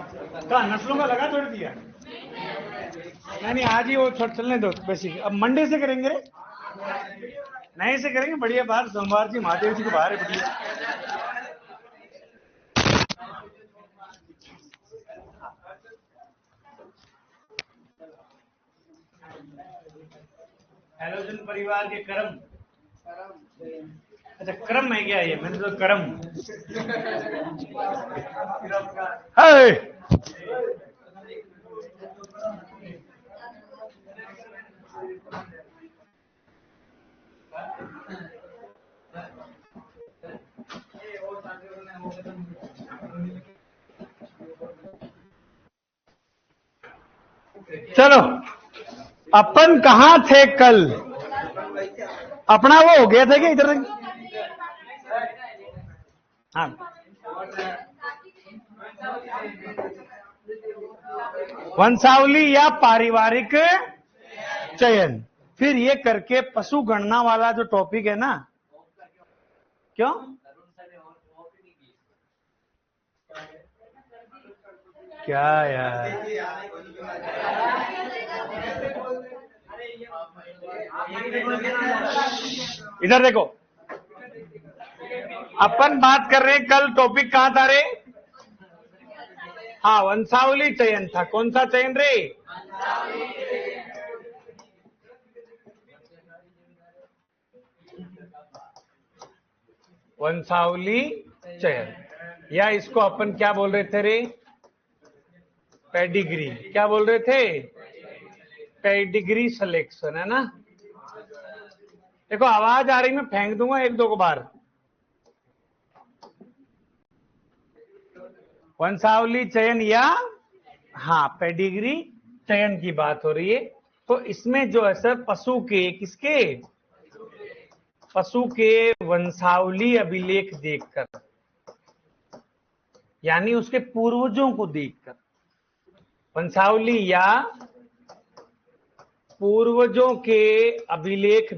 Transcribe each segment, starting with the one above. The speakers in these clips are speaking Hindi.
कहा नस्लों का लगा छोड़ दिया? नहीं, आज ही वो छोड़ चलने दो बेसिक। अब मंडे से करेंगे रे, नए से करेंगे। बढ़िया बात, सोमवार जी महादेव जी को बाहर है। बढ़िया। हैलोजन परिवार के कर्म, अच्छा क्रम है क्या ये? मैंने तो कर्म। चलो, अपन कहाँ थे कल? अपना वो हो गया था क्या इधर? हाँ, वंशावली या पारिवारिक चयन। फिर ये करके पशु गणना वाला जो टॉपिक है ना, क्यों? क्या यार, इधर देखो, अपन बात कर रहे हैं कल टॉपिक कहां था रे? हाँ, वंशावली चयन था। कौन सा चयन रे? वंशावली चयन, या इसको अपन क्या बोल रहे थे रे? पेडिग्री। क्या बोल रहे थे? पेडिग्री सिलेक्शन, है ना? देखो आवाज आ रही, मैं फेंक दूंगा एक दो बार। वंशावली चयन या हाँ पेडिग्री चयन की बात हो रही है। तो इसमें जो है सर पशु के, किसके? पशु के वंशावली अभिलेख देखकर, यानी उसके पूर्वजों को देखकर, वंशावली या पूर्वजों के अभिलेख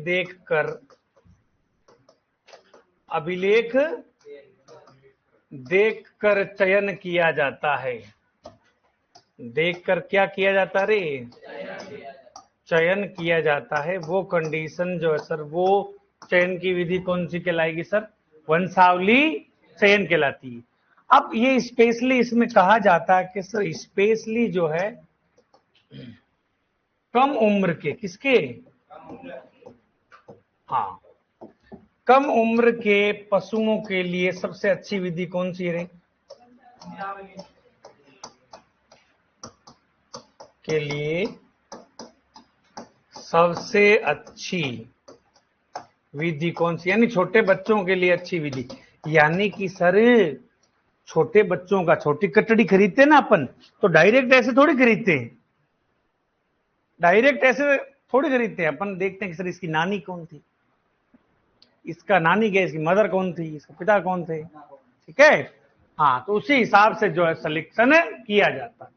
देखकर चयन किया जाता है। देखकर क्या किया जाता रे? चयन किया जाता है। वो कंडीशन जो है सर, वो चयन की विधि कौन सी कहलाएगी सर? वंशावली चयन कहलाती है। अब ये स्पेशली इसमें कहा जाता है कि सर स्पेशली जो है कम उम्र के, किसके? हाँ, कम उम्र के पशुओं के लिए सबसे अच्छी विधि कौन सी है? के लिए सबसे अच्छी विधि कौन सी, यानी छोटे बच्चों के लिए अच्छी विधि। यानी कि सर छोटे बच्चों का छोटी कटड़ी खरीदते ना अपन, तो डायरेक्ट ऐसे थोड़ी खरीदते हैं, डायरेक्ट ऐसे थोड़ी खरीदते हैं। अपन देखते हैं कि सर इसकी नानी कौन थी, इसका नानी क्या, इसकी मदर कौन थी, इसके पिता कौन थे, ठीक है? हाँ, तो उसी हिसाब से जो है सिलेक्शन किया जाता है।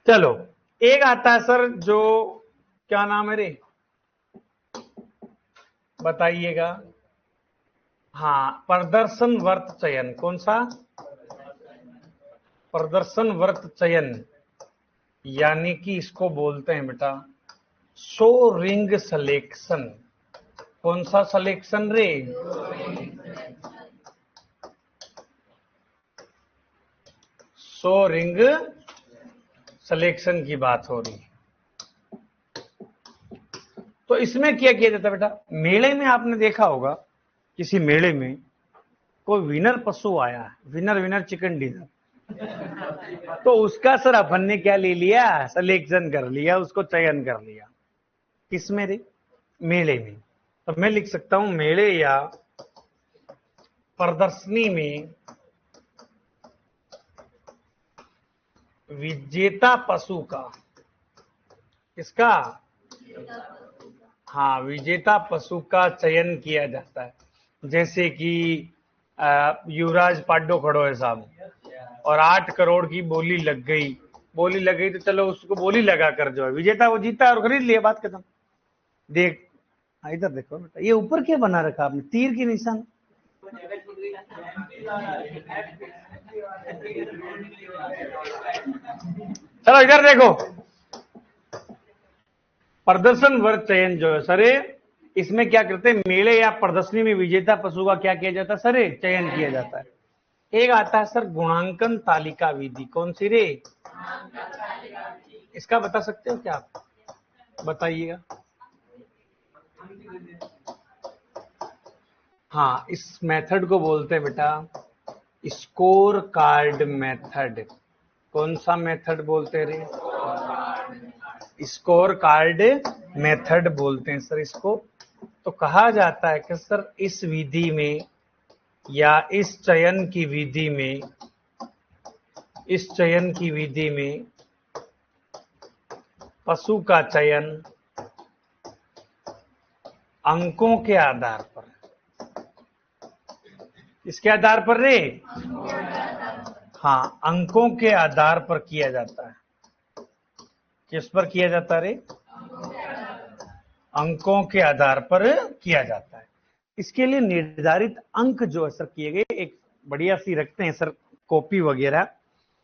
चलो, एक आता है सर जो, क्या नाम है रे, बताइएगा? हाँ, प्रदर्शन वर्त चयन। कौन सा? प्रदर्शन वर्त चयन, यानी कि इसको बोलते हैं बेटा शो रिंग सिलेक्शन। कौन सा सिलेक्शन रे? शो रिंग सिलेक्शन की बात हो रही है। तो इसमें क्या किया जाता है बेटा? मेले में आपने देखा होगा, किसी मेले में कोई विनर पशु आया, विनर चिकन डिनर, तो उसका सर अपन ने क्या ले लिया? सिलेक्शन कर लिया, उसको चयन कर लिया। किसमें रे? मेले में। तो मैं लिख सकता हूं मेले या प्रदर्शनी में विजेता पशु का, किसका? हाँ, विजेता पशु का चयन किया जाता है। जैसे कि युवराज पाड्डो खड़ो है साहब, और 8 करोड़ की बोली लग गई, तो चलो उसको बोली लगा कर जो है विजेता वो जीता और खरीद लिया, बात खत्म। देख इधर देखो बेटा, ये ऊपर क्या बना रखा आपने? तीर की निशान। चलो इधर देखो, प्रदर्शन वर्ग चयन जो है सर, इसमें क्या करते हैं, मेले या प्रदर्शनी में विजेता पशु का क्या किया जाता है सर, चयन किया जाता है। एक आता है सर गुणांकन तालिका विधि, कौन सी रे, इसका बता सकते हो क्या आप, बताइएगा। हाँ, इस मेथड को बोलते हैं बेटा स्कोर कार्ड मेथड। कौन सा मेथड बोलते रे, स्कोर कार्ड मेथड बोलते हैं सर इसको। तो कहा जाता है कि सर इस विधि में या इस चयन की विधि में, इस चयन की विधि में पशु का चयन अंकों के आधार पर, इसके आधार पर रे, हाँ अंकों के आधार पर किया जाता है। किस पर किया जाता है रे, अंकों के आधार पर किया जाता है। इसके लिए निर्धारित अंक जो है सर किए गए, एक बढ़िया सी रखते हैं सर कॉपी वगैरह,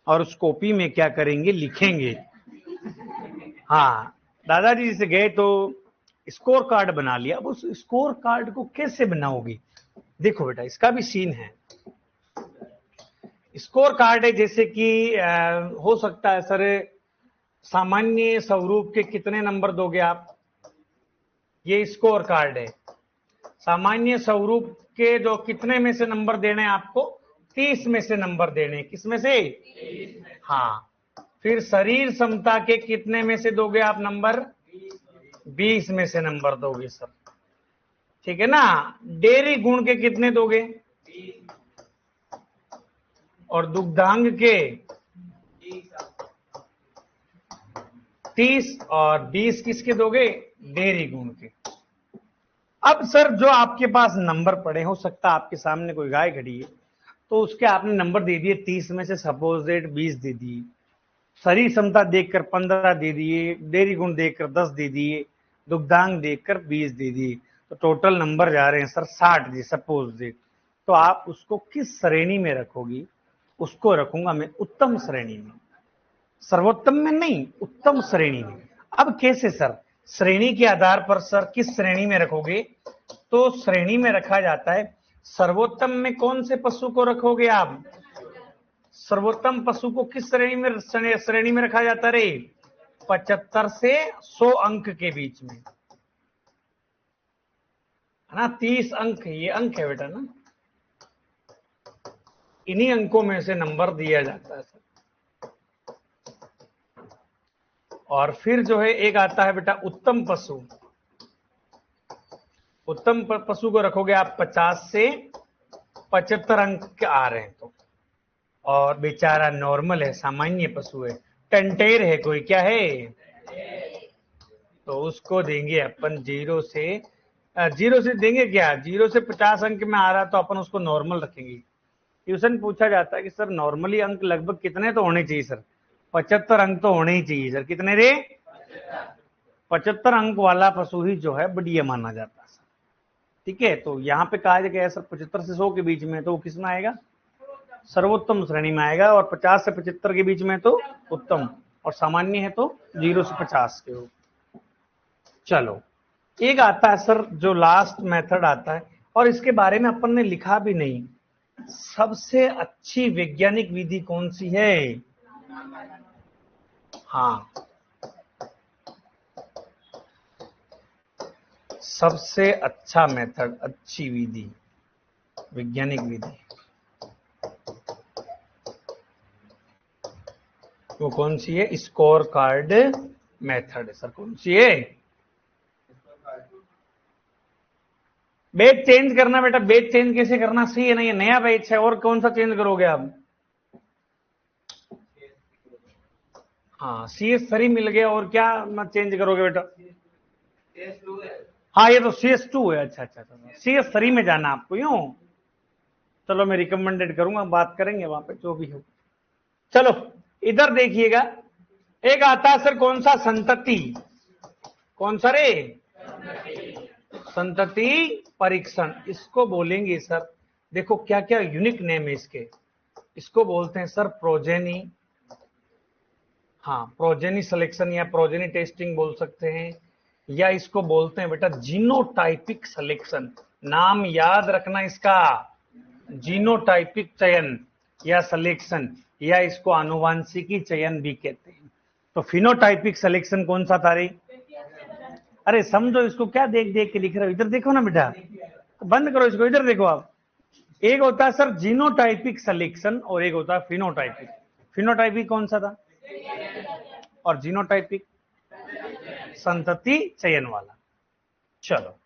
और उस कॉपी में क्या करेंगे, लिखेंगे। हाँ, दादाजी से गए तो स्कोर कार्ड बना लिया। अब उस स्कोर कार्ड को कैसे बनाओगे, देखो बेटा इसका भी सीन है। स्कोर कार्ड है जैसे कि हो सकता है सर सामान्य स्वरूप के कितने नंबर दोगे आप, ये स्कोर कार्ड है। सामान्य स्वरूप के जो कितने में से नंबर देने हैं आपको, 30 में से नंबर देने, किस में से, हाँ। फिर शरीर समता के कितने में से दोगे आप नंबर, 20 में से नंबर दोगे सर, ठीक है ना। डेयरी गुण के कितने दोगे, और दुग्धांग के 30, और 20 किसके दोगे, डेयरी गुण के। अब सर जो आपके पास नंबर पड़े, हो सकता है आपके सामने कोई गाय खड़ी है तो उसके आपने नंबर दे दिए 30 में से सपोज डेट 20 दे दिए, शरीर क्षमता देखकर 15 दे दिए, डेयरी गुण देखकर 10 दे दिए, दुग्धांग देखकर 20 दे दिए, तो टोटल नंबर जा रहे हैं सर 60 जी सपोज डेट। तो आप उसको किस श्रेणी में रखोगी, उसको रखूंगा मैं उत्तम श्रेणी में, सर्वोत्तम में नहीं, उत्तम श्रेणी में। अब कैसे सर, श्रेणी के आधार पर सर किस श्रेणी में रखोगे, तो श्रेणी में रखा जाता है, सर्वोत्तम में कौन से पशु को रखोगे आप, सर्वोत्तम पशु को किस श्रेणी में रखा जाता रे, 75 से 100 अंक के बीच में, है ना। 30 अंक ये अंक है बेटा ना, इन्हीं अंकों में से नंबर दिया जाता है सर। और फिर जो है एक आता है बेटा उत्तम पशु। उत्तम पशु को रखोगे आप 50 से 75 अंक आ रहे हैं तो, और बेचारा नॉर्मल है, सामान्य पशु है, टंटेर है कोई, क्या है, तो उसको देंगे अपन 0 से देंगे क्या, 0 से 50 अंक में आ रहा तो अपन उसको नॉर्मल रखेंगे। ट्यूशन पूछा जाता है कि सर नॉर्मली अंक लगभग कितने तो होने चाहिए सर, 75 अंक तो होने ही चाहिए सर, कितने रे, 75 अंक वाला पशु ही जो है बढ़िया माना जाता है सर, ठीक है। तो यहाँ पे कहा गया सर 75 से 100 के बीच में तो किस में आएगा, सर्वोत्तम श्रेणी में आएगा, और 50 से 75 के बीच में तो उत्तम, और सामान्य है तो 0 से 50 के हो। चलो एक आता है सर जो लास्ट मेथड आता है, और इसके बारे में अपन ने लिखा भी नहीं, सबसे अच्छी वैज्ञानिक विधि कौन सी है, हाँ सबसे अच्छा मेथड, अच्छी विधि, वैज्ञानिक विधि, वो कौन सी है, स्कोर कार्ड मेथड है सर। कौन सी है, बेच चेंज करना बेटा, बेच चेंज कैसे करना, सही है ना, ये नया बेच है, और कौन सा चेंज करोगे आप, हाँ CS3 मिल गया, और क्या मत चेंज करोगे बेटा, हाँ ये तो CS2 है, अच्छा अच्छा अच्छा, CS3 में जाना आपको, यूं चलो मैं रिकमेंडेड करूंगा, बात करेंगे वहां पे जो भी हो। चलो इधर देखिएगा, एक आता है सर कौन सा, संतति, कौन सा रे, संतति परीक्षण, इसको बोलेंगे सर, देखो क्या क्या यूनिक नेम है इसके, इसको बोलते हैं सर प्रोजेनी। हाँ, प्रोजेनी सिलेक्शन या प्रोजेनी टेस्टिंग बोल सकते हैं, या इसको बोलते हैं बेटा जीनोटाइपिक सिलेक्शन। नाम याद रखना इसका, जीनोटाइपिक चयन या सिलेक्शन, या इसको आनुवांशिकी चयन भी कहते हैं। तो फिनोटाइपिक सिलेक्शन कौन सा था रे? अरे समझो इसको, क्या देख देख के लिख रहे हो, इधर देखो ना बेटा, तो बंद करो इसको, इधर देखो आप। एक होता है सर जीनोटाइपिक सिलेक्शन और एक होता है फिनोटाइपिक। फिनोटाइपिक कौन सा था और जीनोटाइपिक संतति चयन वाला। चलो,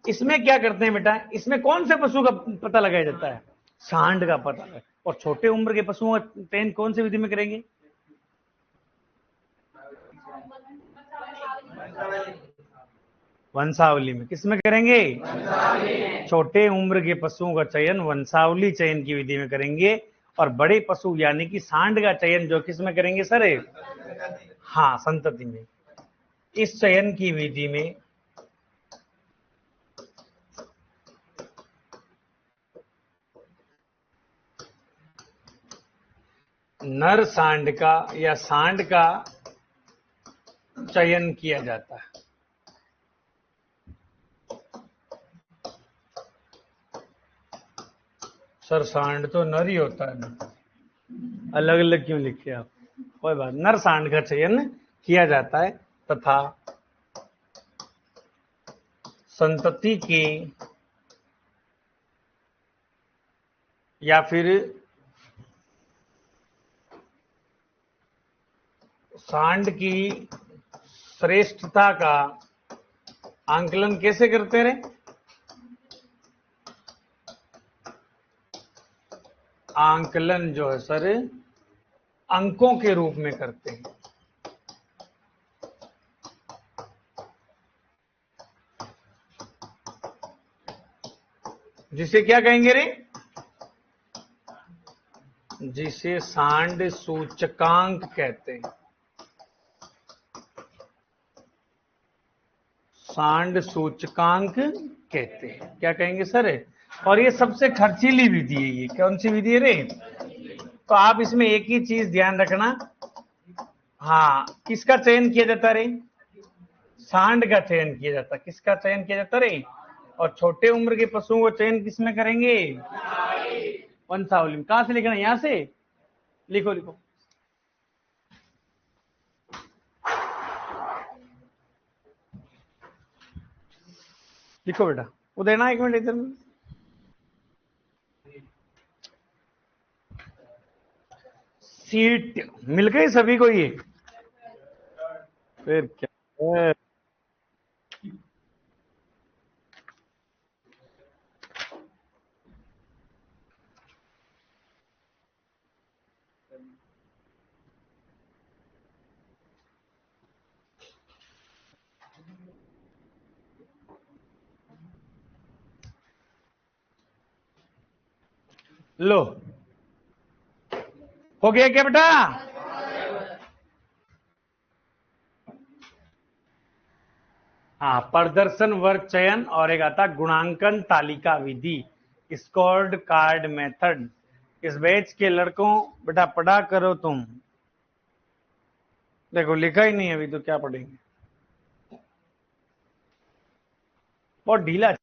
इसमें क्या करते हैं बेटा, इसमें कौन से पशु का पता लगाया जाता है? सांड का पता है। और छोटे उम्र के पशुओं का चयन कौन सी विधि में करेंगे? वंशावली में। किसमें करेंगे? छोटे उम्र के पशुओं का चयन वंशावली चयन की विधि में करेंगे, और बड़े पशु यानी कि सांड का चयन जो किसमें करेंगे सर? हाँ, संतति में। इस चयन की विधि में नर सांड का या सांड का चयन किया जाता है। सर सांड तो नर ही होता है ना, अलग अलग क्यों लिखे आप? कोई बात, नर सांड का चयन किया जाता है तथा संतति के या फिर सांड की श्रेष्ठता का आंकलन कैसे करते रहे? आंकलन जो है सर अंकों के रूप में करते हैं। जिसे क्या कहेंगे रे? जिसे सांड सूचकांक कहते हैं। सांड सूचकांक कहते हैं। क्या कहेंगे सर? और ये सबसे खर्चीली विधि है। ये कौन सी विधि है रे? तो आप इसमें एक ही चीज ध्यान रखना। हाँ, किसका चयन किया जाता रे? सांड का चयन किया जाता। किसका चयन किया जाता रे? और छोटे उम्र के पशुओं को चयन किसमें करेंगे? वंशावली में। कहां से लिखना है? यहां से लिखो लिखो। लिखो बेटा, वो देना एक मिनट इधर में। सीट मिल गई सभी को ये? फिर क्या है? लो, हो गया क्या बेटा? हाँ, प्रदर्शन वर्ग चयन और एक आता गुणांकन तालिका विधि, स्कोर्ड कार्ड मेथड। इस बैच के लड़कों बेटा पढ़ा करो तुम। देखो लिखा ही नहीं अभी तो क्या पढ़ेंगे, बहुत ढीला।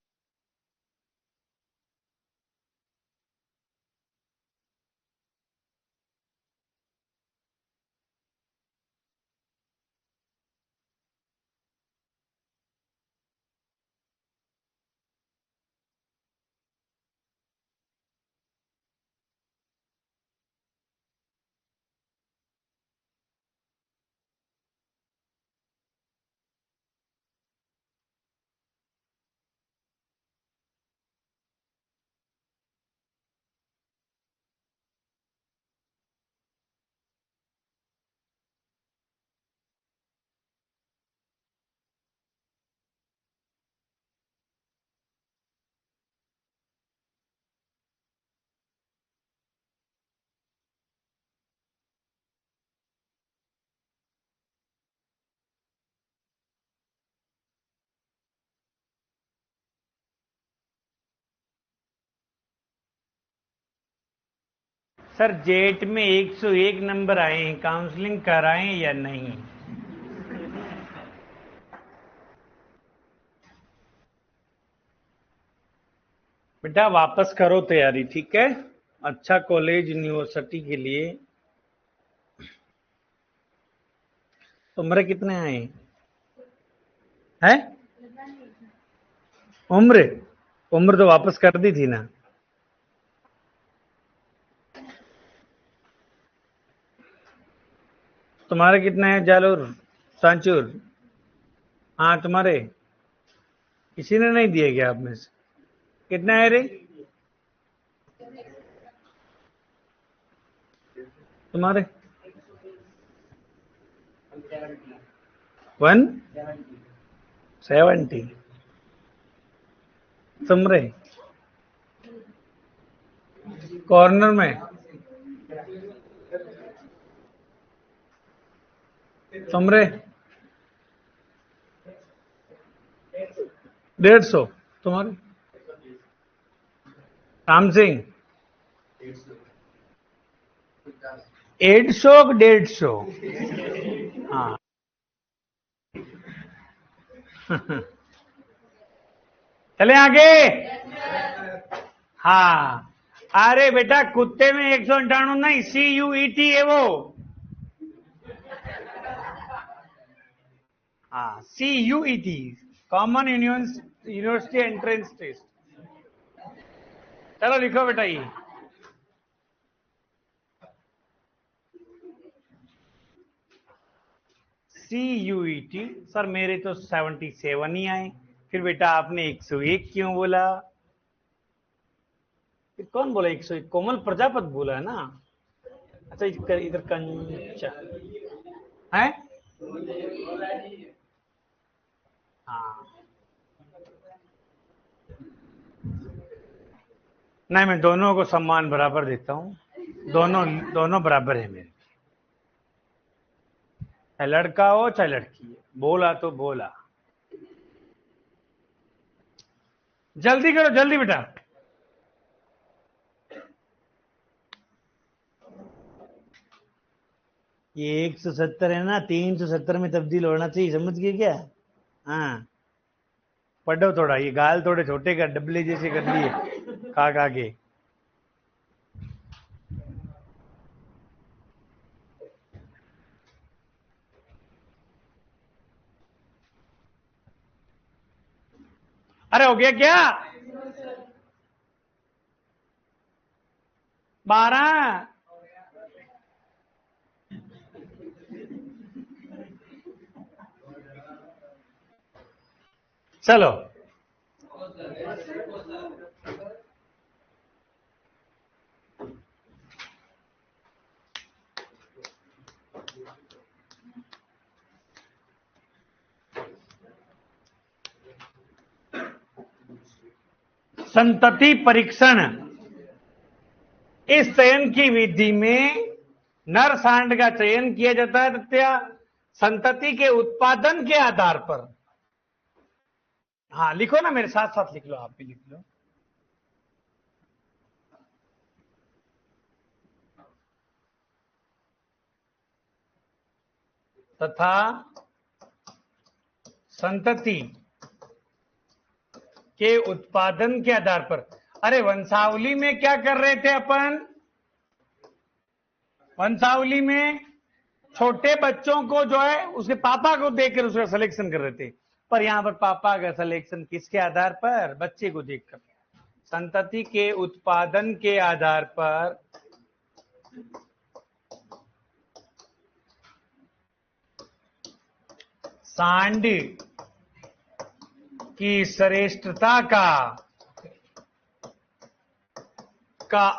सर जेट में 101 नंबर आए हैं, काउंसलिंग कराएं या नहीं? बेटा वापस करो तैयारी, ठीक है? अच्छा कॉलेज यूनिवर्सिटी के लिए। तुम्हारे कितने आए हैं? उम्र उम्र तो वापस कर दी थी ना। तुम्हारे कितने हैं जालूर, सांचूर? हाँ तुम्हारे किसी ने नहीं दिए क्या आप में से? कितने है रे तुम्हारे? 170 तुमरे कॉर्नर में तुमरे 150 तुम्हारे? राम सिंह 150 150? हाँ चले आगे। हाँ अरे बेटा कुत्ते में 198 नहीं, CUET है वो। हाँ CUET, common university entrance test. चलो लिखो बेटा ये। CUET सर मेरे तो 77 ही आए। फिर बेटा आपने 101 क्यों बोला? फिर कौन बोला 101? कोमल प्रजापत बोला है ना। अच्छा इधर इधर कंचा है। हाँ नहीं, मैं दोनों को सम्मान बराबर देता हूँ। दोनों दोनों बराबर है मेरे। चाहे लड़का हो चाहे लड़की है, बोला तो बोला। जल्दी करो जल्दी बेटा। ये 170 है ना, 370 में तब्दील होना चाहिए, समझ गए क्या? हाँ पढ़ो थोड़ा, ये गाल थोड़े छोटे का डबले जैसे कर दिए खा के। अरे हो गया क्या? 12। चलो संतति परीक्षण, इस चयन की विधि में नर सांड का चयन किया जाता है तथा संतति के उत्पादन के आधार पर। हाँ लिखो ना, मेरे साथ साथ लिख लो, आप भी लिख लो। तथा संतति के उत्पादन के आधार पर। अरे वंशावली में क्या कर रहे थे अपन? वंशावली में छोटे बच्चों को जो है उसके पापा को देखकर उसका सिलेक्शन कर रहे थे, पर यहां पर पापा का सिलेक्शन किसके आधार पर? बच्चे को देखकर। संतति के उत्पादन के आधार पर सांड की श्रेष्ठता का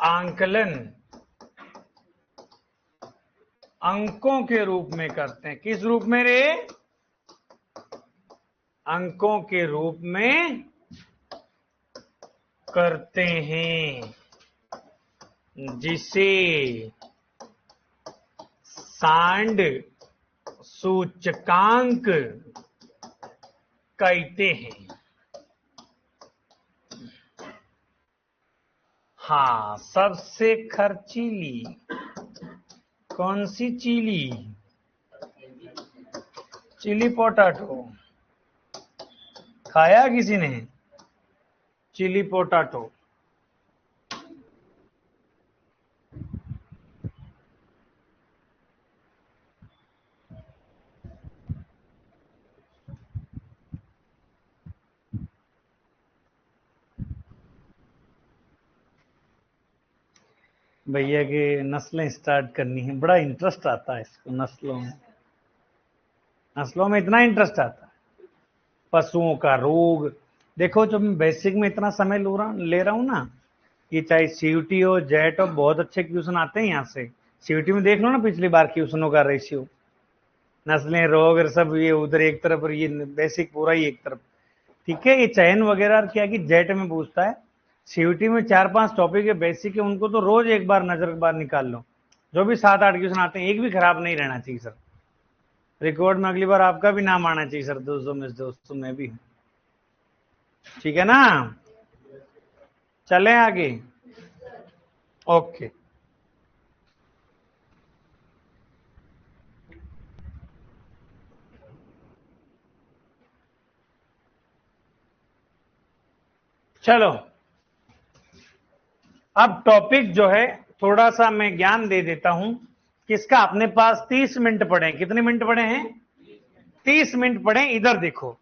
आंकलन अंकों के रूप में करते हैं। किस रूप में रे? अंकों के रूप में करते हैं, जिसे सांड सूचकांक कहते हैं। हाँ, सबसे खर्चीली कौन सी चीली? Chilli potato. खाया किसी ने चिली पोटैटो? भैया के नस्लें स्टार्ट करनी है, बड़ा इंटरेस्ट आता है इसको नस्लों में। नस्लों में इतना इंटरेस्ट आता है। पशुओं का रोग देखो, जब मैं बेसिक में इतना समय ले रहा हूं ना, ये चाहे सीयूटी हो जेट हो, बहुत अच्छे क्वेश्चन आते हैं यहाँ से। सीयूटी में देख लो ना पिछली बार क्वेश्चनों का रेशियो, नस्लें, रोग और सब ये उधर एक तरफ और ये बेसिक पूरा ही एक तरफ। ठीक है, ये चयन वगैरह क्या कि जेट में पूछता है। सीयूटी में 4-5 टॉपिक है बेसिक है, उनको तो रोज एक बार नजर बार निकाल लो। जो भी 7-8 क्वेश्चन आते हैं, एक भी खराब नहीं रहना चाहिए सर। रिकॉर्ड में अगली बार आपका भी नाम आना चाहिए सर, दोस्तों में भी। ठीक है ना, चलें आगे। ओके, चलो अब टॉपिक जो है थोड़ा सा मैं ज्ञान दे देता हूं। किसका अपने पास 30 मिनट पड़े हैं? कितने मिनट पड़े हैं? 30 मिनट पड़े। इधर देखो,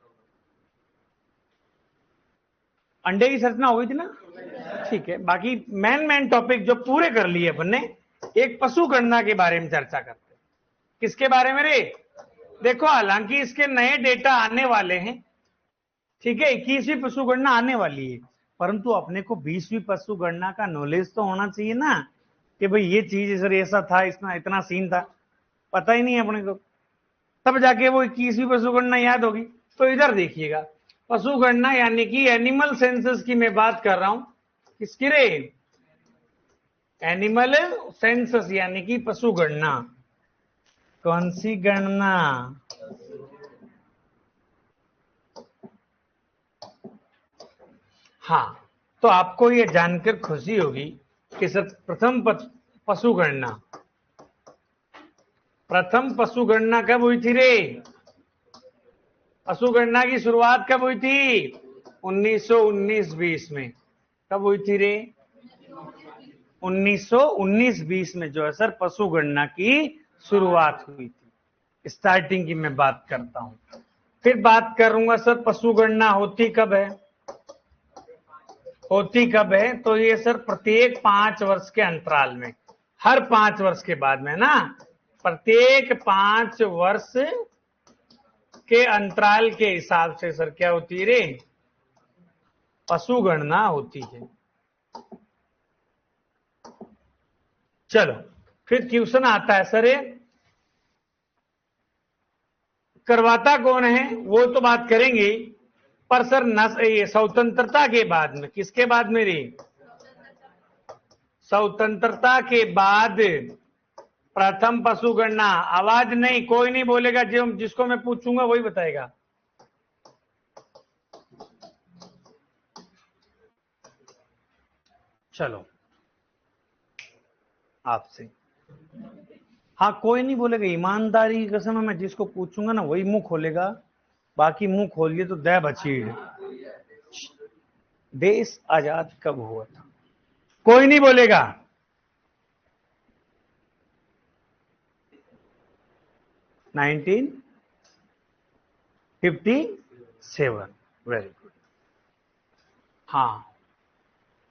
अंडे की संरचना हो गई थी ना, ठीक है। बाकी मेन टॉपिक जो पूरे कर लिए अपन ने, एक पशु गणना के बारे में चर्चा करते हैं। किसके बारे में रे? देखो, हालांकि इसके नए डेटा आने वाले हैं, ठीक है, 21वीं पशु गणना आने वाली है, परंतु अपने को 20वीं पशु गणना का नॉलेज तो होना चाहिए ना, कि भाई ये चीज सर ऐसा था, इसमें इतना सीन था, पता ही नहीं है अपने को, तब जाके वो 21वीं पशु गणना याद होगी। तो इधर देखिएगा, पशु गणना यानी कि एनिमल सेंसस की मैं बात कर रहा हूं। किसकी रे? एनिमल सेंसस यानी कि पशु गणना। कौन सी गणना? हाँ, तो आपको ये जानकर खुशी होगी कि सर पशु गणना, प्रथम पशु गणना कब हुई थी रे? पशु गणना की शुरुआत कब हुई थी? 1919-20 में। कब हुई थी रे? 1919-20 में जो है सर पशु गणना की शुरुआत हुई थी। स्टार्टिंग की मैं बात करता हूं, फिर बात करूंगा सर पशु गणना होती कब है। होती कब है? तो ये सर प्रत्येक 5 वर्ष के अंतराल में, हर 5 वर्ष के बाद में ना, प्रत्येक 5 वर्ष के अंतराल के हिसाब से सर क्या होती है रे? पशु गणना होती है। चलो फिर क्वेश्चन आता है सर, ये करवाता कौन है वो तो बात करेंगे, पर सर ये स्वतंत्रता के बाद में, किसके बाद में रे? स्वतंत्रता के बाद प्रथम पशु गणना। आवाज नहीं, कोई नहीं बोलेगा, जो जिसको मैं पूछूंगा वही बताएगा। चलो आपसे, हाँ कोई नहीं बोलेगा, ईमानदारी की कसम है, मैं जिसको पूछूंगा ना वही मुंह खोलेगा, बाकी मुंह खोलिए तो दे बचीड़। देश आजाद कब हुआ था? कोई नहीं बोलेगा। 1957। Very good. हाँ,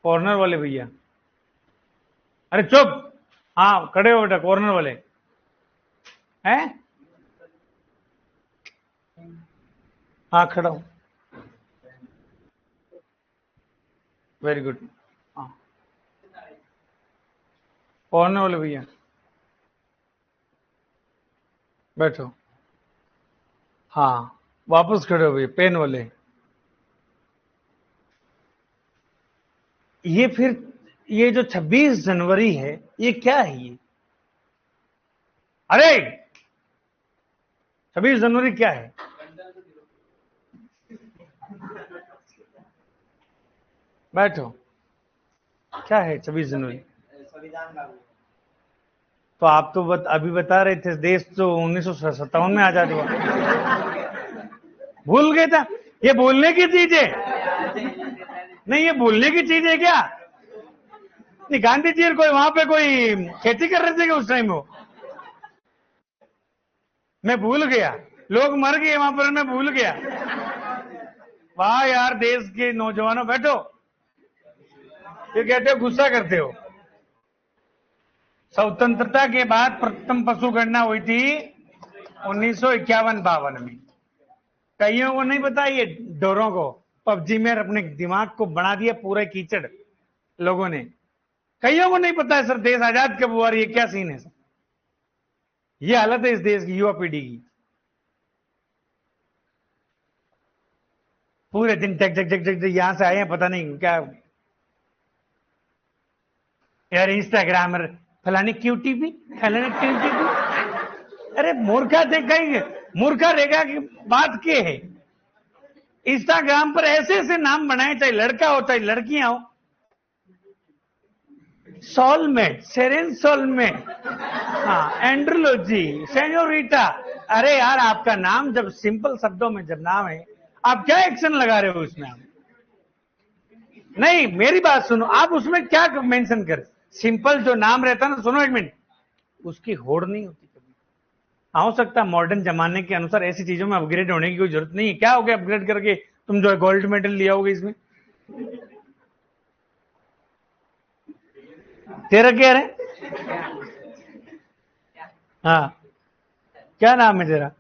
कॉर्नर वाले भैया, अरे चुप। हाँ खड़े हो बेटा, कॉर्नर वाले हैं? हाँ खड़ा हूं। Very good. हाँ, कॉर्नर वाले भैया बैठो। हाँ, वापस खड़े हो भैया, पेन वाले। ये फिर ये जो 26 जनवरी है, ये क्या है ये? अरे 26 जनवरी क्या है? बैठो। क्या है 26 जनवरी? तो आप तो अभी बता रहे थे देश तो 1957 में आजाद हुआ। भूल गए था? ये बोलने की चीज है? नहीं, ये बोलने की चीज है क्या? नहीं, गांधी जी और कोई वहां पे कोई खेती कर रहे थे क्या उस टाइम? वो मैं भूल गया, लोग मर गए वहां पर, मैं भूल गया। वाह यार, देश के नौजवानों, बैठो। ये कहते हो गुस्सा करते हो। स्वतंत्रता के बाद प्रथम पशु गणना हुई थी 1951-52 में। कईयों को नहीं पता, ये डोरों को पबजी में अपने दिमाग को बना दिया पूरा कीचड़ लोगों ने। कईयों को नहीं पता है सर, देश आजाद कब हुआ, ये क्या सीन है सर? ये हालत है इस देश की युवा पीढ़ी की। पूरे दिन टक टक टक टक यहां से आए हैं, पता नहीं क्या यार, इंस्टाग्राम फलाने क्यूटीपी, फलाने क्यूटीपी। अरे मूर्खा देखा ही, मूर्खा रेखा की बात के है। इंस्टाग्राम पर ऐसे ऐसे नाम बनाए, चाहे लड़का हो चाहे लड़कियां हो। सोलमेट, सेरेन सोलमेट, हाँ, एंड्रोलॉजी, सेन्योरिटा। अरे यार, आपका नाम जब सिंपल शब्दों में जब नाम है, आप क्या एक्शन लगा रहे हो उसमें? आप नहीं, मेरी बात सुनो, आप उसमें क्या मेंशन कर? सिंपल जो नाम रहता है ना, सुनो एक मिनट, उसकी होड़ नहीं होती कभी। हो सकता है मॉडर्न जमाने के अनुसार ऐसी चीजों में अपग्रेड होने की कोई जरूरत नहीं है। क्या हो गया अपग्रेड करके तुम जो है गोल्ड मेडल लिया होगे इसमें? तेरा क्या है? हाँ, क्या नाम है तेरा?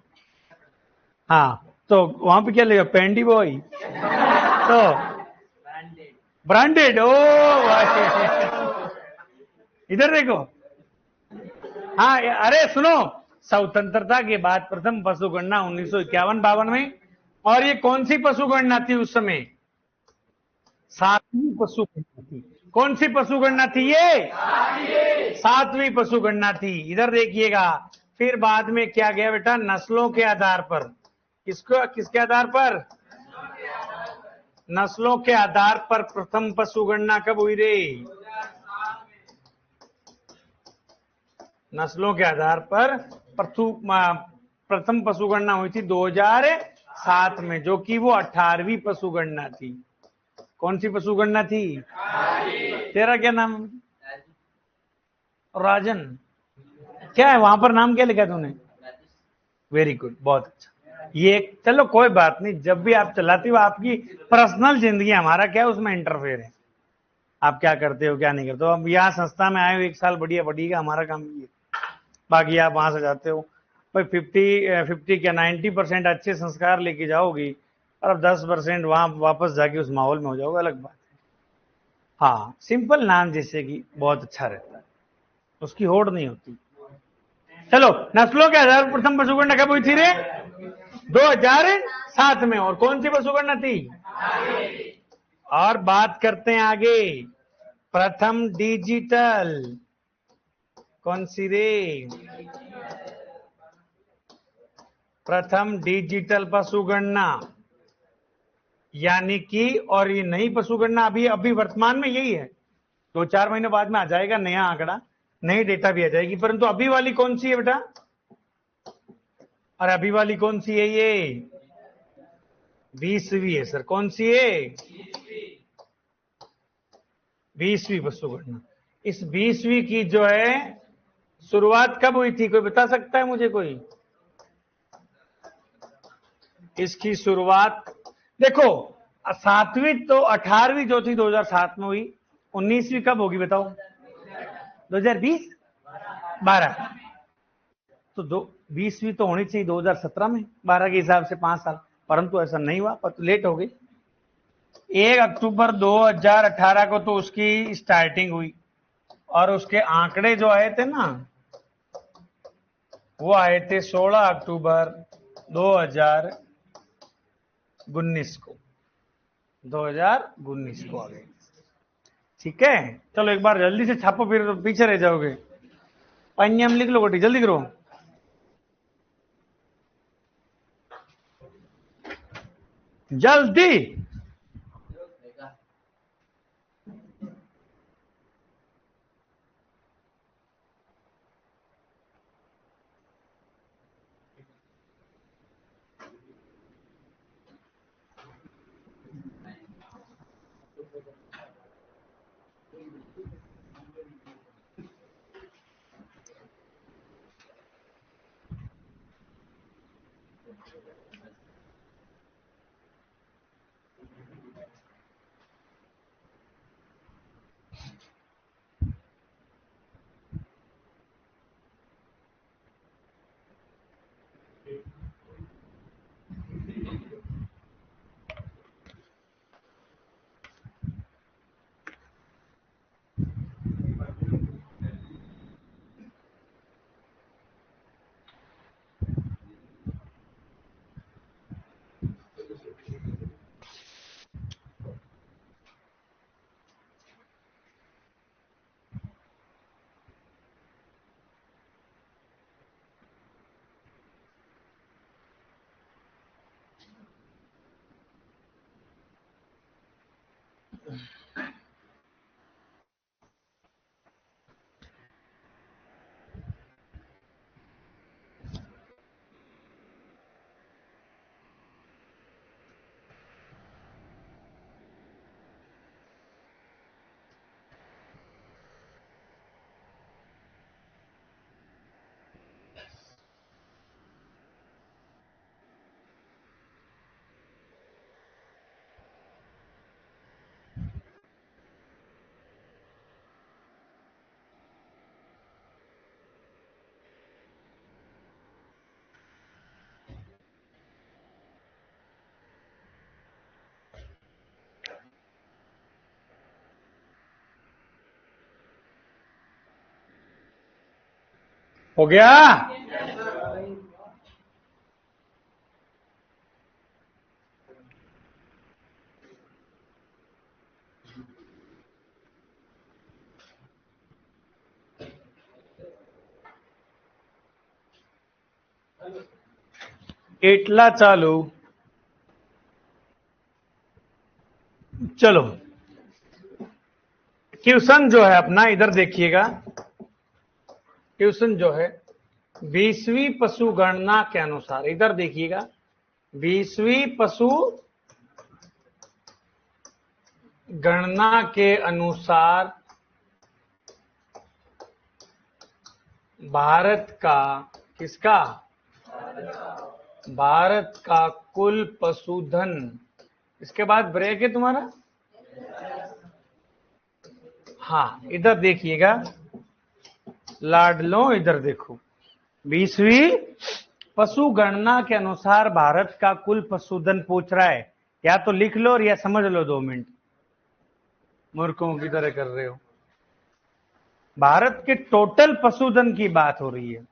हाँ, तो वहां पे क्या लेगा? पेंडी बॉय? तो ब्रांडेड, ओ भाई, इधर देखो। हाँ, अरे सुनो, स्वतंत्रता के बाद प्रथम पशु गणना 1951-52 में। और ये कौन सी पशु गणना थी उस समय? 7वीं पशु गणना थी। कौन सी पशु गणना थी ये? 7वीं पशु गणना थी। इधर देखिएगा, फिर बाद में क्या गया बेटा? नस्लों के आधार पर। किसके आधार पर? नस्लों के आधार पर प्रथम पशु गणना कब हुई रे? नस्लों के आधार पर प्रथम पशु गणना हुई थी 2007 में, जो कि वो 18वीं पशु गणना थी। कौन सी पशु गणना थी? तेरा क्या नाम? राजन। क्या है वहां पर, नाम क्या लिखा तूने? वेरी गुड, बहुत अच्छा। ये चलो कोई बात नहीं, जब भी आप चलाती हो आपकी पर्सनल जिंदगी, हमारा क्या उसमें इंटरफेयर है? आप क्या करते हो क्या नहीं करते हो? अब यहाँ संस्था में आए हो 1 साल, बढ़िया बढ़िया, हमारा काम ये। बाकी आप वहां से जाते हो भाई, 50 क्या 90% अच्छे संस्कार लेके जाओगी, और अब 10% वहां वापस जाके उस माहौल में हो जाओगे, अलग बात है। हाँ, सिंपल नाम जैसे कि बहुत अच्छा रहता है, उसकी होड़ नहीं होती। चलो, नस्लों के आधार पर प्रथम पशुगणना कब हुई थी रे? 2007 में। और कौन सी पशुगणना थी? और बात करते हैं आगे। प्रथम डिजिटल कौन सी रे? प्रथम डिजिटल पशुगणना, यानी कि, और ये नई पशुगणना अभी अभी वर्तमान में यही है। 2-4 महीने बाद में आ जाएगा नया आंकड़ा, नई डेटा भी आ जाएगी, परंतु अभी वाली कौन सी है बेटा? और अभी वाली कौन सी है ये? 20वीं है सर। कौन सी है? 20वीं पशुगणना। इस 20वीं की जो है शुरुआत कब हुई थी, कोई बता सकता है मुझे कोई? इसकी शुरुआत देखो, 7वीं तो 18वीं जो थी 2007 में हुई। 19वीं कब होगी बताओ? 2020? 12? तो 20वीं तो होनी चाहिए 2017 में, 12 के हिसाब से 5 साल, परंतु ऐसा नहीं हुआ, पर तो लेट हो गई। 1 अक्टूबर 2018 को तो उसकी स्टार्टिंग हुई, और उसके आंकड़े जो आए थे ना, वो आए थे 16 अक्टूबर 2019 को। 2019 को आ गए। ठीक है, चलो एक बार जल्दी से छापो, फिर तो पीछे रह जाओगे। पंजाब लिख लो गोटी, जल्दी करो। जल्दी। हो गया? एटला चालू। चलो, क्वेश्चन जो है अपना इधर देखिएगा। क्वेश्चन जो है 20वीं पशु गणना के अनुसार, इधर देखिएगा, 20वीं पशु गणना के अनुसार भारत का, किसका? भारत का कुल पशुधन, इसके बाद ब्रेक है तुम्हारा। हाँ, इधर देखिएगा लाडलो, इधर देखो, 20वीं पशु गणना के अनुसार भारत का कुल पशुधन पूछ रहा है। या तो लिख लो और या समझ लो 2 मिनट, मूर्खों की तरह कर रहे हो। भारत के टोटल पशुधन की बात हो रही है।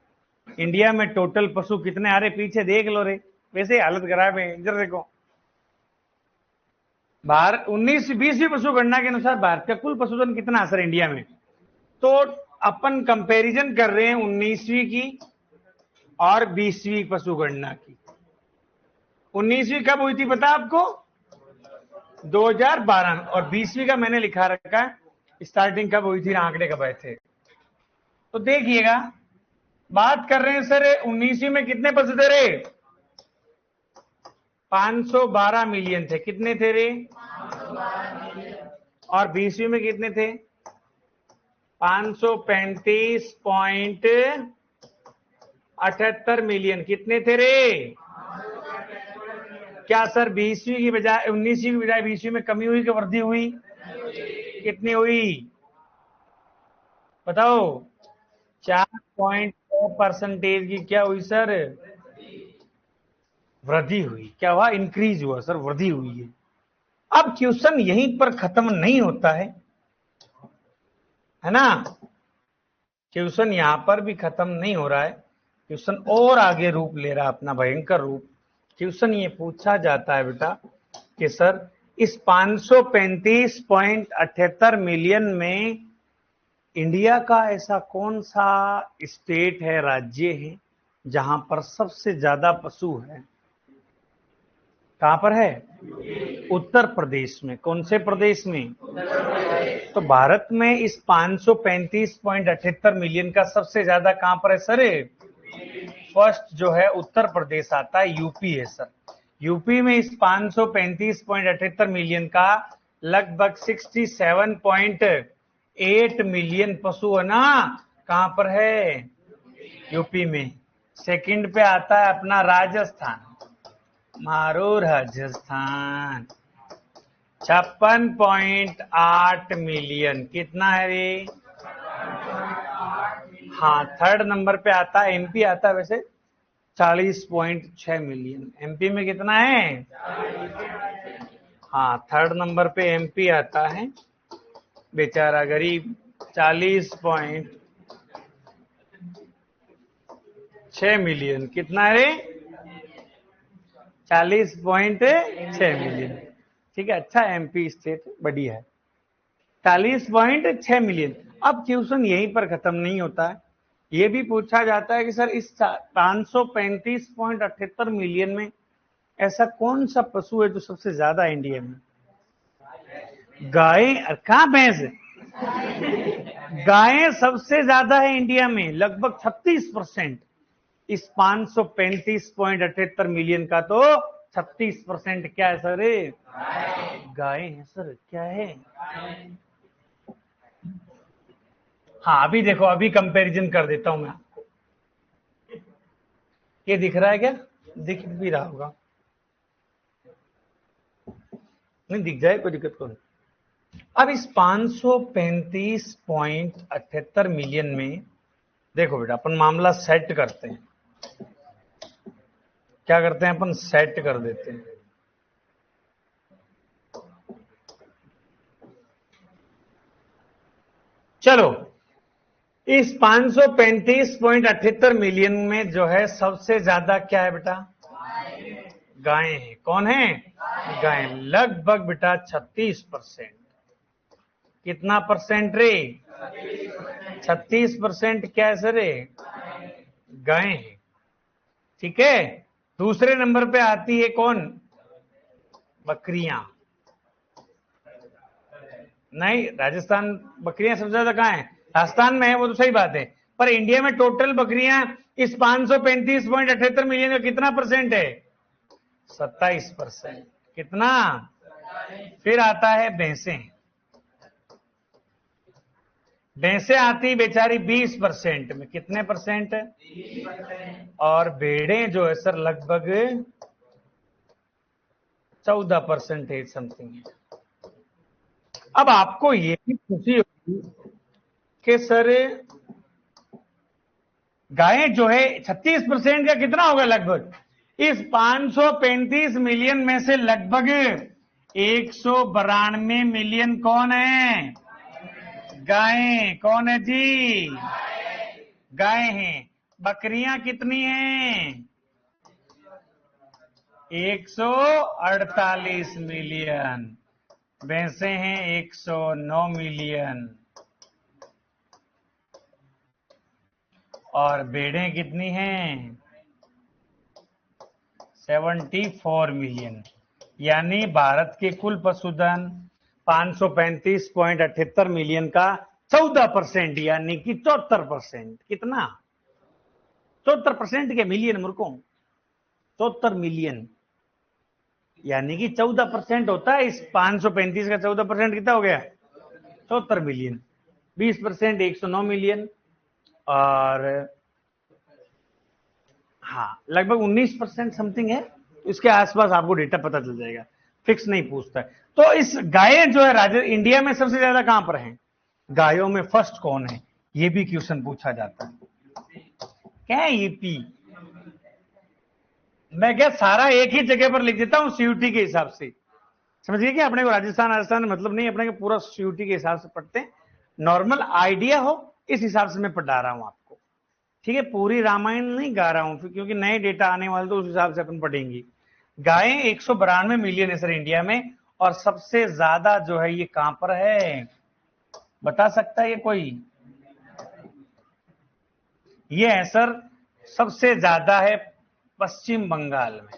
इंडिया में टोटल पशु कितने आ रहे, पीछे देख लो रे, वैसे हालत खराब है। इधर देखो, भारत 20वीं पशु गणना के अनुसार भारत का कुल पशुधन कितना है सर इंडिया में। तो अपन कंपैरिजन कर रहे हैं 19वीं की और 20वीं पशु गणना की। 19वीं कब हुई थी पता आपको? 2012 में। और 20वीं का मैंने लिखा रखा है स्टार्टिंग कब हुई थी, आंकड़े कब आए थे। तो देखिएगा, बात कर रहे हैं सर 19वीं में कितने पशु थे रे? 512 मिलियन थे। कितने थे रे? 512 और 20वीं में कितने थे? 535.78 मिलियन। कितने थे रे? क्या सर 20वीं की बजाय 19वीं की बजाय 20वीं में कमी हुई कि वृद्धि हुई? कितनी हुई बताओ? 4.4% की क्या हुई सर? वृद्धि हुई। क्या हुआ? इंक्रीज हुआ सर, वृद्धि हुई है। अब क्वेश्चन यहीं पर खत्म नहीं होता है ना? क्वेश्चन यहां पर भी खत्म नहीं हो रहा है, क्वेश्चन और आगे रूप ले रहा है अपना भयंकर रूप। क्वेश्चन ये पूछा जाता है बेटा कि सर इस 535.78 मिलियन में इंडिया का ऐसा कौन सा स्टेट है, राज्य है, जहां पर सबसे ज्यादा पशु है? कहां पर है? उत्तर प्रदेश में। कौन से प्रदेश में? तो भारत में इस 535.78 मिलियन का सबसे ज्यादा कहां पर है सर? फर्स्ट जो है उत्तर प्रदेश आता है, यूपी है सर। यूपी में इस 535.78 मिलियन का लगभग 67 8 मिलियन पशु है ना, कहां पर है? यूपी में। सेकंड पे आता है अपना राजस्थान, मारो राजस्थान 56.8 मिलियन। कितना है रे? हाँ, थर्ड नंबर पे आता है एमपी, आता है वैसे 40.6 मिलियन। एमपी में कितना है? हाँ, थर्ड नंबर पे एमपी आता है, बेचारा गरीब 40.6 मिलियन। कितना है रे? 40.6 मिलियन। ठीक है, अच्छा, एमपी स्टेट बढ़िया है। 40.6 मिलियन। अब क्वेश्चन यहीं पर खत्म नहीं होता है, ये भी पूछा जाता है कि सर इस 535.78 मिलियन में ऐसा कौन सा पशु है जो सबसे ज्यादा है इंडिया में? गाय? कहां भैंस? गायें सबसे ज्यादा है इंडिया में, लगभग 36%। इस 535.78 मिलियन का तो 36% क्या है सर? गायें हैं सर। क्या है? हाँ, अभी देखो, अभी कंपैरिजन कर देता हूं मैं आपको। ये दिख रहा है क्या? दिख भी रहा होगा, नहीं दिख जाए कोई दिक्कत नहीं। अब इस 535.78 मिलियन में देखो बेटा, अपन मामला सेट करते हैं। क्या करते हैं अपन? सेट कर देते हैं। चलो, इस 535.78 मिलियन में जो है सबसे ज्यादा क्या है बेटा? गायें हैं। कौन है? गायें, लगभग बेटा 36%। कितना परसेंट रे? 36% क्या है सर? गायें हैं। ठीक है, दूसरे नंबर पे आती है कौन? बकरियां। नहीं, राजस्थान बकरियां सबसे ज्यादा कहां है? राजस्थान में है, वो तो सही बात है, पर इंडिया में टोटल बकरियां इस 535.78 मिलियन का कितना परसेंट है? 27%। कितना? फिर आता है भैंसें। भैंसें आती बेचारी 20% में। कितने परसेंट? और भेड़ें जो है सर लगभग 14% समथिंग है। अब आपको ये भी खुशी होगी कि सर गायें जो है 36% का कितना होगा लगभग? इस 535 मिलियन में से लगभग 192 मिलियन कौन है? गायें। कौन है जी? गायें हैं। बकरियां कितनी हैं? 148 मिलियन। भैंसे हैं 109 मिलियन। और भेड़ें कितनी हैं? 74 मिलियन। यानी भारत के कुल पशुधन 535.78 मिलियन का 14%, यानी कि 74%। कितना? 74% के मिलियन मूर्खों, 74 मिलियन, यानी कि 14% होता है। इस 535 का 14% कितना हो गया? 74 मिलियन। 20% 109 मिलियन। और हाँ, लगभग 19% समथिंग है। इसके आसपास आपको डेटा पता चल जाएगा, फिक्स नहीं पूछता है। तो इस गायें जो है इंडिया में सबसे ज्यादा कहां पर हैं? गायों में फर्स्ट कौन है? ये भी क्वेश्चन पूछा जाता है। क्या है यूपी? मैं क्या सारा एक ही जगह पर लिख देता हूं सीयूटी के हिसाब से। समझिए कि अपने को राजस्थान राजस्थान मतलब नहीं, अपने को पूरा सीयूटी के हिसाब से पढ़ते हैं। नॉर्मल आइडिया हो इस हिसाब से मैं पढ़ा रहा हूं आपको। ठीक है, पूरी रामायण नहीं गा रहा हूं फिर, क्योंकि नए डेटा आने वाले तो उस हिसाब से अपन पढ़ेंगे। गायें 192 मिलियन है सर इंडिया में। और सबसे ज्यादा जो है ये कहां पर है? बता सकता है ये कोई? ये है सर, सबसे ज्यादा है पश्चिम बंगाल में।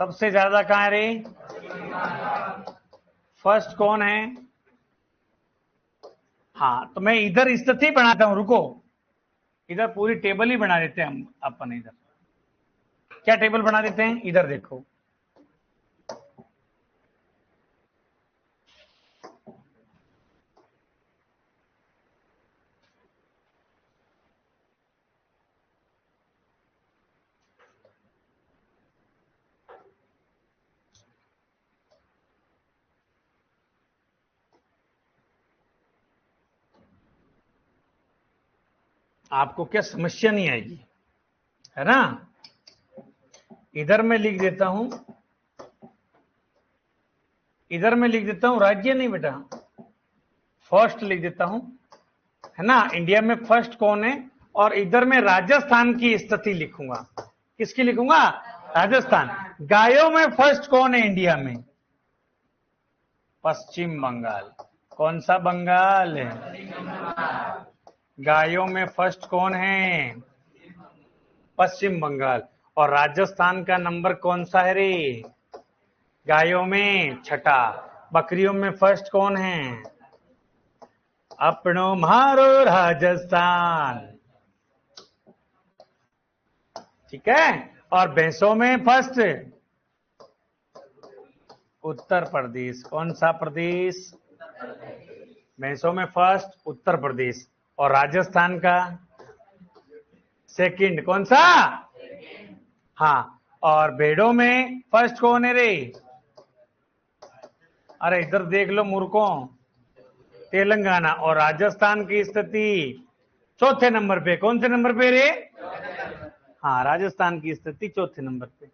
सबसे ज्यादा कहां है रे? फर्स्ट कौन है? हाँ, तो मैं इधर स्थिति बनाता हूं, रुको। इधर पूरी टेबल ही बना देते हैं हम अपन। इधर क्या टेबल बना देते हैं? इधर देखो, आपको क्या समस्या नहीं आएगी, है ना। इधर मैं लिख देता हूं, इधर मैं लिख देता हूं राज्य नहीं बेटा, फर्स्ट लिख देता हूं, है ना। इंडिया में फर्स्ट कौन है, और इधर मैं राजस्थान की स्थिति लिखूंगा। किसकी लिखूंगा? राजस्थान। गायों में फर्स्ट कौन है इंडिया में? पश्चिम बंगाल। कौन सा बंगाल है? गायों में फर्स्ट कौन है? पश्चिम बंगाल। और राजस्थान का नंबर कौन सा है रे? गायों में छठा। बकरियों में फर्स्ट कौन है? अपनो मारो राजस्थान, ठीक है। और भैंसों में फर्स्ट उत्तर प्रदेश। कौन सा प्रदेश? भैंसों में फर्स्ट उत्तर प्रदेश। और राजस्थान का सेकंड कौन सा? हाँ। और भेड़ों में फर्स्ट कौन है रे? अरे इधर देख लो मूर्खों, तेलंगाना। और राजस्थान की स्थिति चौथे नंबर पे। कौन से नंबर पे रे? हाँ, राजस्थान की स्थिति चौथे नंबर पे।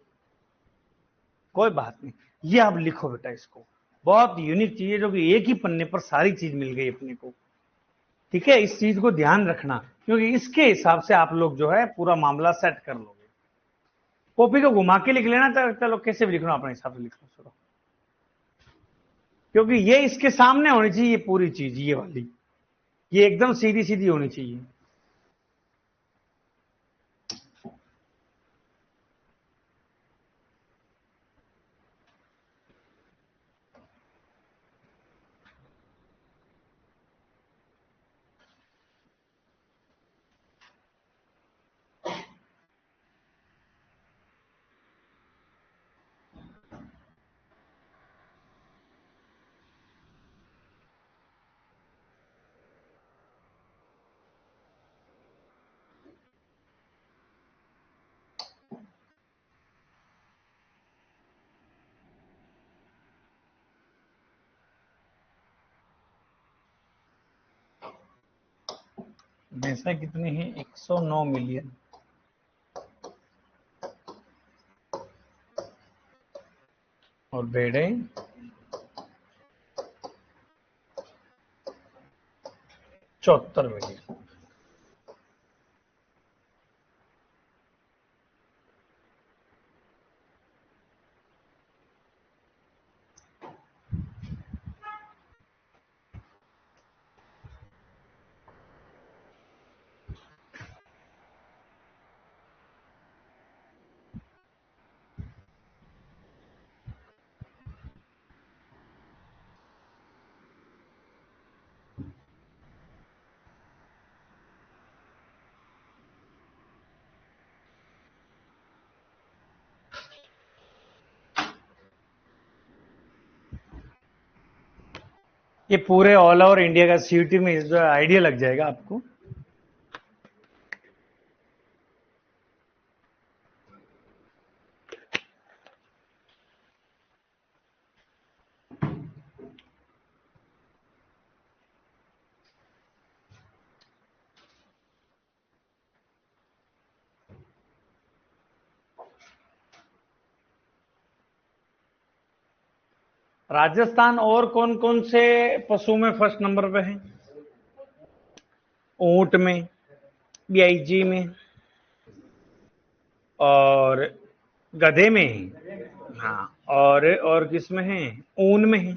कोई बात नहीं, ये आप लिखो बेटा इसको। बहुत यूनिक चीज है, जो कि एक ही पन्ने पर सारी चीज मिल गई अपने को, ठीक है। इस चीज को ध्यान रखना, क्योंकि इसके हिसाब से आप लोग जो है पूरा मामला सेट कर लोगे। कॉपी को घुमा के लिख लेना, चलो कैसे भी लिख लो अपने हिसाब से लिख लो, चलो। क्योंकि ये इसके सामने होनी चाहिए, ये पूरी चीज ये वाली, ये एकदम सीधी सीधी होनी चाहिए। भैंसें कितनी है? 109 मिलियन। और भेड़े 74 मिलियन। ये पूरे ऑल ओवर इंडिया का सीयूटी में जो आइडिया लग जाएगा आपको। राजस्थान और कौन कौन से पशु में फर्स्ट नंबर पे है? ऊंट में, बीआईजी में, और गधे में है। हाँ, और किस में है? ऊन में है।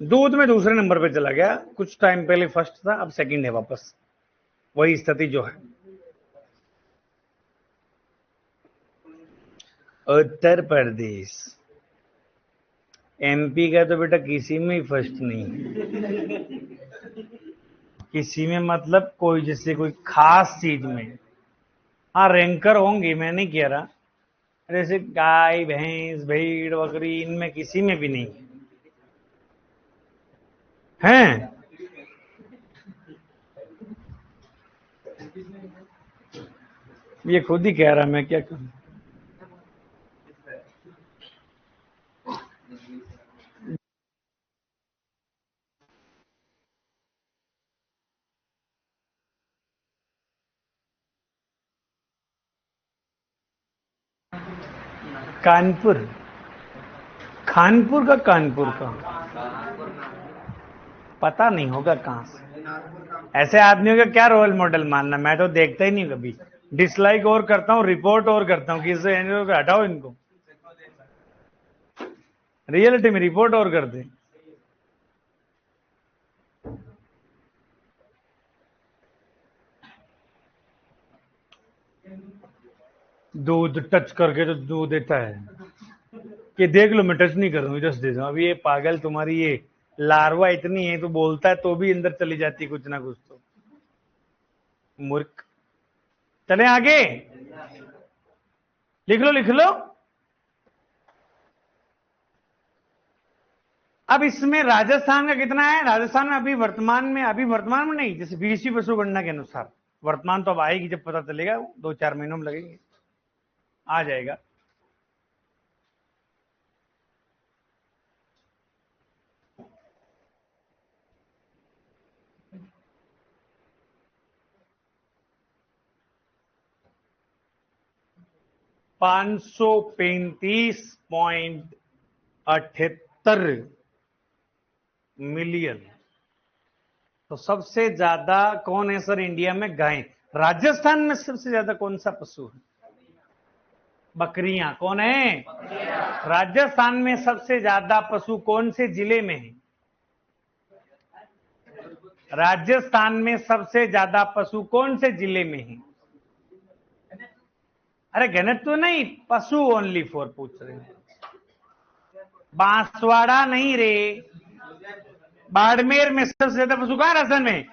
दूध में दूसरे नंबर पे चला गया, कुछ टाइम पहले फर्स्ट था, अब सेकंड है वापस, वही स्थिति जो है। उत्तर प्रदेश। एमपी का तो बेटा किसी में ही फर्स्ट नहीं है, किसी में मतलब कोई, जैसे कोई खास चीज में। हाँ, रैंकर होंगे, मैं नहीं कह रहा, जैसे गाय भैंस भेड़ बकरी, इनमें किसी में भी नहीं है। हैं? ये खुद ही कह रहा, मैं क्या करूं। कानपुर, खानपुर का कानपुर का पता नहीं होगा कहां से। ऐसे आदमियों का क्या रोल मॉडल मानना, मैं तो देखता ही नहीं कभी। डिसलाइक और करता हूं, रिपोर्ट और करता हूं कि इससे हटाओ इनको, रियलिटी में रिपोर्ट और करते। दूध टच करके तो दूध देता है कि देख लो मैं टच नहीं कर रहा हूँ, जस्ट दे दो। अभी ये पागल तुम्हारी ये लार्वा इतनी है तो बोलता है तो भी अंदर चली जाती कुछ ना कुछ तो। मूर्ख। चले आगे, लिख लो लिख लो। अब इसमें राजस्थान का कितना है? राजस्थान में अभी वर्तमान में नहीं, जैसे बीसी बसु गणना के अनुसार वर्तमान तो अब आएगी, जब पता चलेगा 2-4 महीनों में लगेंगे, आ जाएगा। $535.78 मिलियन। तो सबसे ज्यादा कौन है सर इंडिया में? गाय। राजस्थान में सबसे ज्यादा कौन सा पशु है? बकरियां। कौन है? राजस्थान में सबसे ज्यादा पशु कौन से जिले में है? राजस्थान में सबसे ज्यादा पशु कौन से जिले में है? अरे गणित तो नहीं, पशु ओनली फॉर पूछ रहे हैं। बांसवाड़ा नहीं रे, बाड़मेर में सबसे ज्यादा पशु कहां है? राजस्थान में।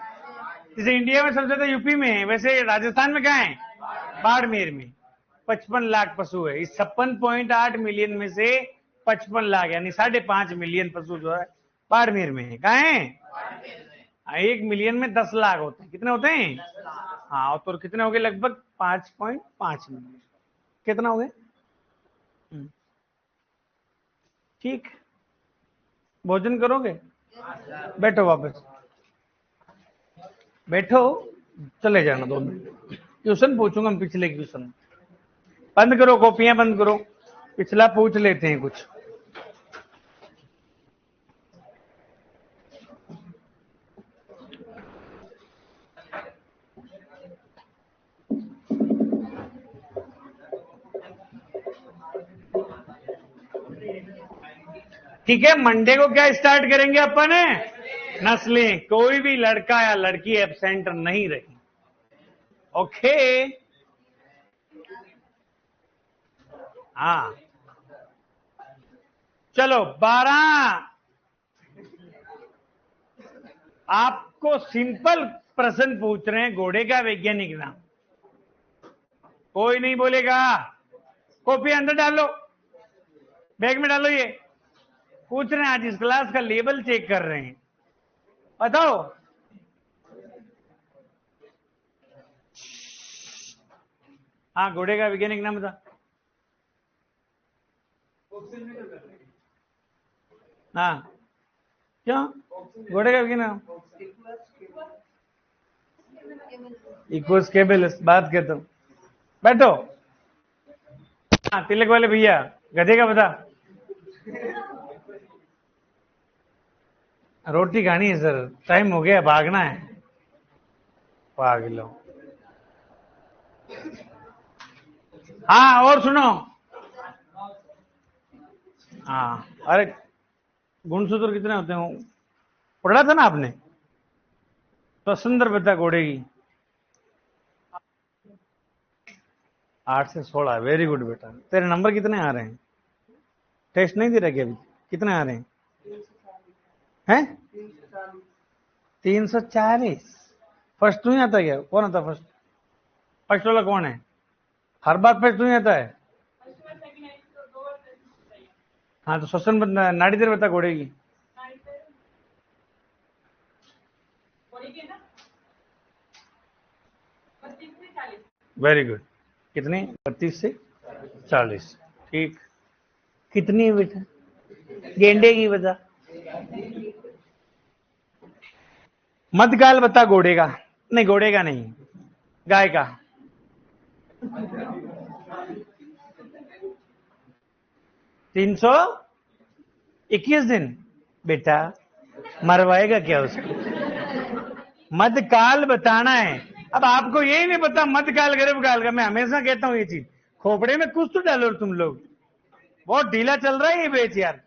जैसे इंडिया में सबसे ज्यादा यूपी में है, वैसे राजस्थान में कहां है? बाड़मेर में। 55 लाख पशु है। इस 56.8 मिलियन में से 55 लाख यानी 5.5 मिलियन पशु जो है बाड़मेर में है। कहां है? 1 मिलियन में 10 लाख होते हैं। कितने होते हैं? हाँ, तो कितने हो गए? लगभग 5.5 मिलियन। कितना हो गए? ठीक, भोजन करोगे? बैठो, वापस बैठो, चले जाना 2 मिनट। क्वेश्चन पूछूंगा हम, पिछले क्वेश्चन। बंद करो, कॉपियां बंद करो, पिछला पूछ लेते हैं कुछ। ठीक है, मंडे को क्या स्टार्ट करेंगे अपन? नस्लें। कोई भी लड़का या लड़की एब्सेंट नहीं रही। ओके। हाँ, चलो 12। आपको सिंपल प्रश्न पूछ रहे हैं, घोड़े का वैज्ञानिक नाम। कोई नहीं बोलेगा। कॉपी अंदर डालो, बैग में डालो। ये पूछ रहे हैं, आज इस क्लास का लेवल चेक कर रहे हैं। बताओ। हाँ, घोड़े का वैज्ञानिक नाम बता। हाँ, क्यों? घोड़े का वैज्ञानिक नाम इक्वस केबेलस। बात कहता हूं, बैठो। हाँ, तिलक वाले भैया, गधे का बता। रोटी खानी है सर, टाइम हो गया, भागना है। पागलो। हाँ, और सुनो। हाँ, अरे गुणसूत्र कितने होते हैं पढ़ा था ना आपने? तो सुंदर बता घोड़े की। 8 से 16। वेरी गुड बेटा। तेरे नंबर कितने आ रहे हैं? टेस्ट नहीं दे रहे क्या अभी? कितने आ रहे हैं? हैं? 340। फर्स्ट तू ही आता है क्या? कौन आता फर्स्ट? फर्स्ट वाला कौन है? हर बार फर्स्ट तू ही आता है? हाँ, तो श्वसन बता, नाड़ी देर बता घोड़े की। Very good. कितनी? 32 से 40। ठीक। कितनी है बेटा? गेंडे की बता। मध्यकाल बता घोड़े का। नहीं, घोड़े का नहीं, गाय का। 321 दिन। बेटा मरवाएगा क्या उसको? मध्यकाल बताना है। अब आपको यही नहीं पता मध्यकाल गर्भकाल का। मैं हमेशा कहता हूं ये चीज, खोपड़े में कुछ तो डालो तुम लोग। बहुत ढीला चल रहा है ये बेच यार।